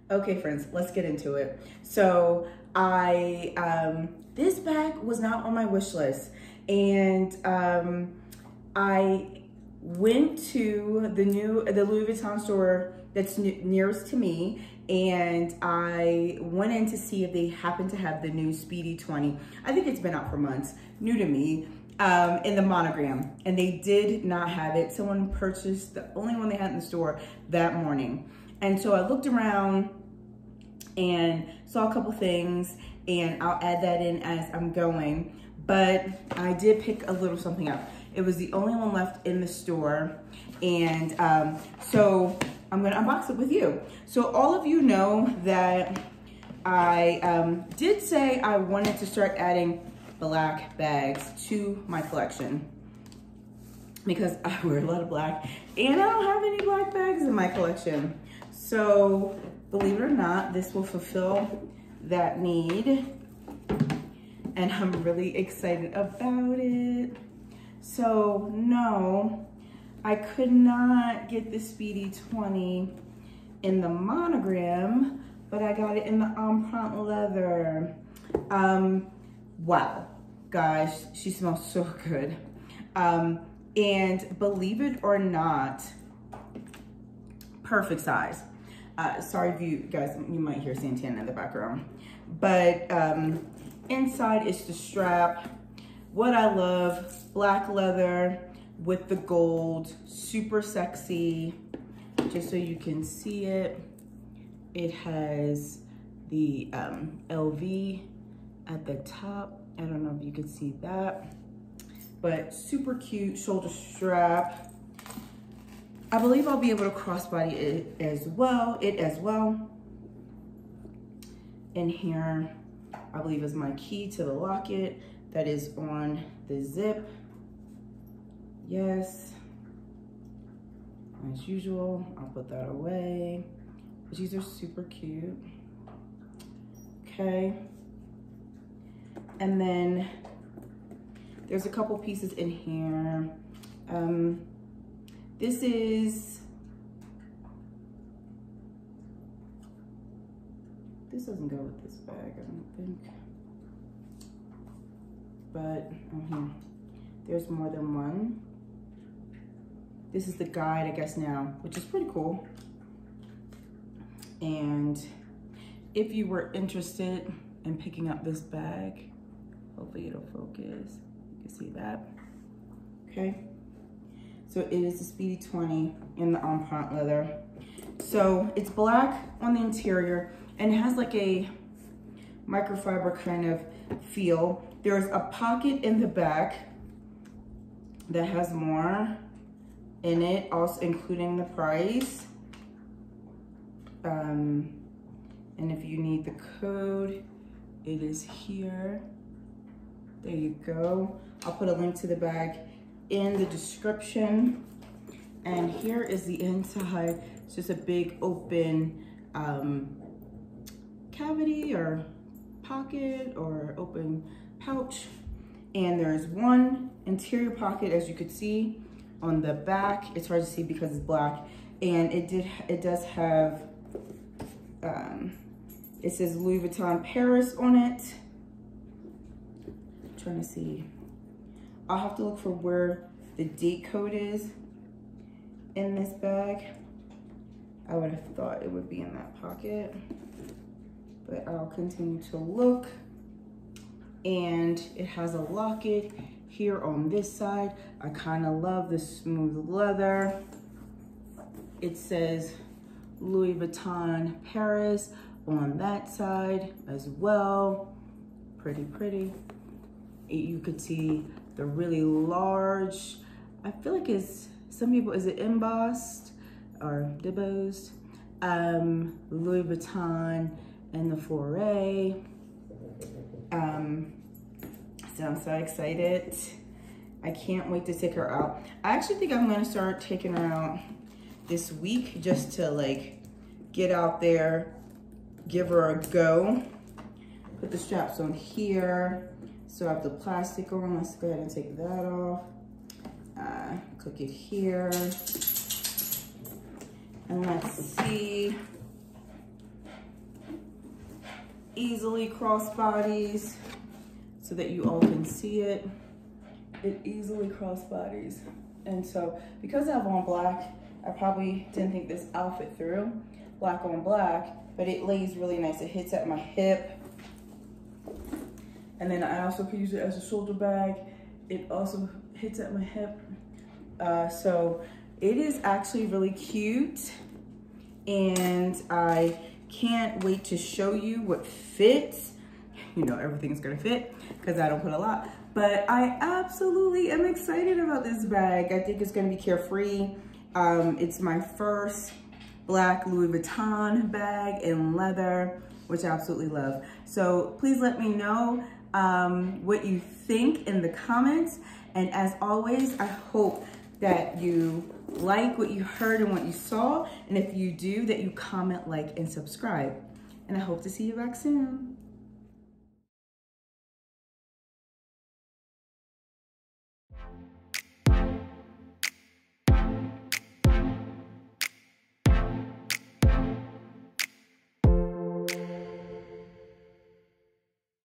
Okay, friends, let's get into it. So this bag was not on my wish list, and I went to the Louis Vuitton store that's nearest to me, and I went in to see if they happen to have the new Speedy 20. I think it's been out for months, new to me, in the Monogram, and they did not have it. Someone purchased the only one they had in the store that morning. And so I looked around and saw a couple things, and I'll add that in as I'm going. But I did pick a little something up. It was the only one left in the store. And so I'm gonna unbox it with you. So all of you know that I did say I wanted to start adding black bags to my collection because I wear a lot of black and I don't have any black bags in my collection. So believe it or not, this will fulfill that need, and I'm really excited about it. So no, I could not get the Speedy 20 in the Monogram, but I got it in the Empreinte leather. Wow, guys, she smells so good. And believe it or not, perfect size. Sorry if you guys, you might hear Santana in the background, but inside is the strap. What I love, black leather with the gold, super sexy. Just so you can see it, it has the LV at the top. I don't know if you can see that, but super cute shoulder strap. I believe I'll be able to crossbody it as well. In here, I believe is my key to the locket that is on the zip. Yes, as usual, I'll put that away. These are super cute. Okay. And then there's a couple pieces in here. This doesn't go with this bag, I don't think. But there's more than one. This is the guide, I guess now, which is pretty cool. And if you were interested in picking up this bag, hopefully it'll focus. You can see that. Okay. So it is the Speedy 20 in the Empreinte leather. So it's black on the interior and it has like a microfiber kind of feel. There's a pocket in the back that has more in it, also including the price. And if you need the code, it is here. There you go. I'll put a link to the bag in the description. And here is the inside. It's just a big open cavity or pocket or open pouch. And there's one interior pocket, as you could see on the back. It's hard to see because it's black. And it does have, it says Louis Vuitton Paris on it. I'm trying to see. I'll have to look for where the date code is in this bag. I would have thought it would be in that pocket, but I'll continue to look. And it has a locket here on this side. I kind of love the smooth leather. It says Louis Vuitton Paris on that side as well. Pretty, pretty. You could see the really large, I feel like it's, some people, is it embossed or debossed? Louis Vuitton and the Foray. So I'm so excited. I can't wait to take her out. I actually think I'm gonna start taking her out this week just to like get out there, give her a go. Put the straps on here. So I have the plastic on. Let's go ahead and take that off. Click it here. And let's see. easily crossbodies so that you all can see it. It easily crossbodies. And so because I have on black, I probably didn't think this outfit through, black on black, but it lays really nice. It hits at my hip. And then I also could use it as a shoulder bag. It also hits at my hip. So it is actually really cute. And I can't wait to show you what fits. You know, everything's gonna fit because I don't put a lot. But I absolutely am excited about this bag. I think it's gonna be carefree. It's my first black Louis Vuitton bag in leather, which I absolutely love. So please let me know what you think in the comments. And as always, I hope that you like what you heard and what you saw. And if you do, that you comment, like, and subscribe. And I hope to see you back soon.